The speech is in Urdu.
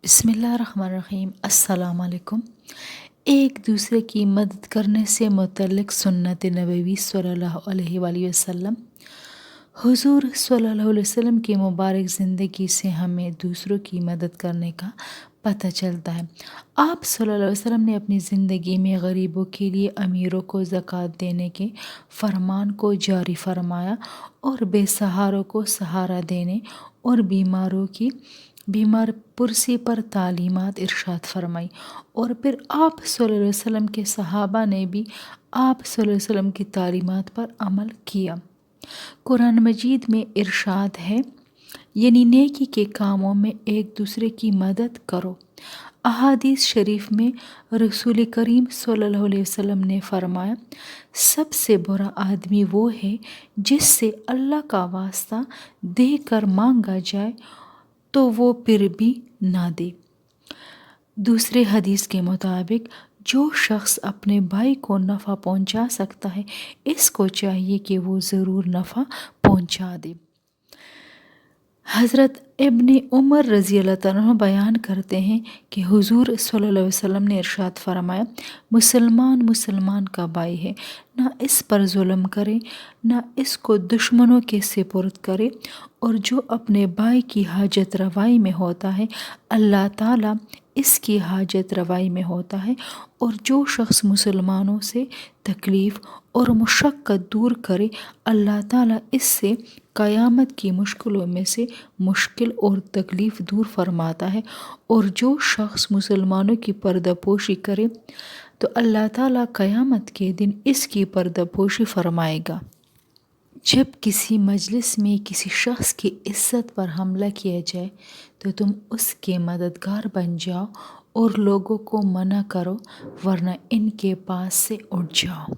بسم اللہ الرحمن الرحیم۔ السلام علیکم۔ ایک دوسرے کی مدد کرنے سے متعلق سنت نبوی صلی اللہ علیہ وآلہ وسلم۔ حضور صلی اللہ علیہ وسلم کی مبارک زندگی سے ہمیں دوسروں کی مدد کرنے کا پتہ چلتا ہے۔ آپ صلی اللہ علیہ وسلم نے اپنی زندگی میں غریبوں کے لیے امیروں کو زکوٰۃ دینے کے فرمان کو جاری فرمایا اور بے سہاروں کو سہارا دینے اور بیمار پرسی پر تعلیمات ارشاد فرمائی، اور پھر آپ صلی اللہ علیہ وسلم کے صحابہ نے بھی آپ صلی اللہ علیہ وسلم کی تعلیمات پر عمل کیا۔ قرآن مجید میں ارشاد ہے، یعنی نیکی کے کاموں میں ایک دوسرے کی مدد کرو۔ احادیث شریف میں رسول کریم صلی اللہ علیہ وسلم نے فرمایا، سب سے برا آدمی وہ ہے جس سے اللہ کا واسطہ دے کر مانگا جائے تو وہ پھر بھی نہ دے۔ دوسرے حدیث کے مطابق جو شخص اپنے بھائی کو نفع پہنچا سکتا ہے، اس کو چاہیے کہ وہ ضرور نفع پہنچا دے۔ حضرت ابن عمر رضی اللہ تعالیٰ عنہ بیان کرتے ہیں کہ حضور صلی اللہ علیہ وسلم نے ارشاد فرمایا، مسلمان کا بھائی ہے، نہ اس پر ظلم کرے، نہ اس کو دشمنوں کے سپرد کرے، اور جو اپنے بھائی کی حاجت روائی میں ہوتا ہے اللہ تعالیٰ اس کی حاجت روائی میں ہوتا ہے، اور جو شخص مسلمانوں سے تکلیف اور مشقت دور کرے اللہ تعالیٰ اس سے قیامت کی مشکلوں میں سے مشکل اور تکلیف دور فرماتا ہے، اور جو شخص مسلمانوں کی پردہ پوشی کرے تو اللہ تعالیٰ قیامت کے دن اس کی پردہ پوشی فرمائے گا۔ جب کسی مجلس میں کسی شخص کی عزت پر حملہ کیا جائے تو تم اس کے مددگار بن جاؤ اور لوگوں کو منع کرو، ورنہ ان کے پاس سے اٹھ جاؤ۔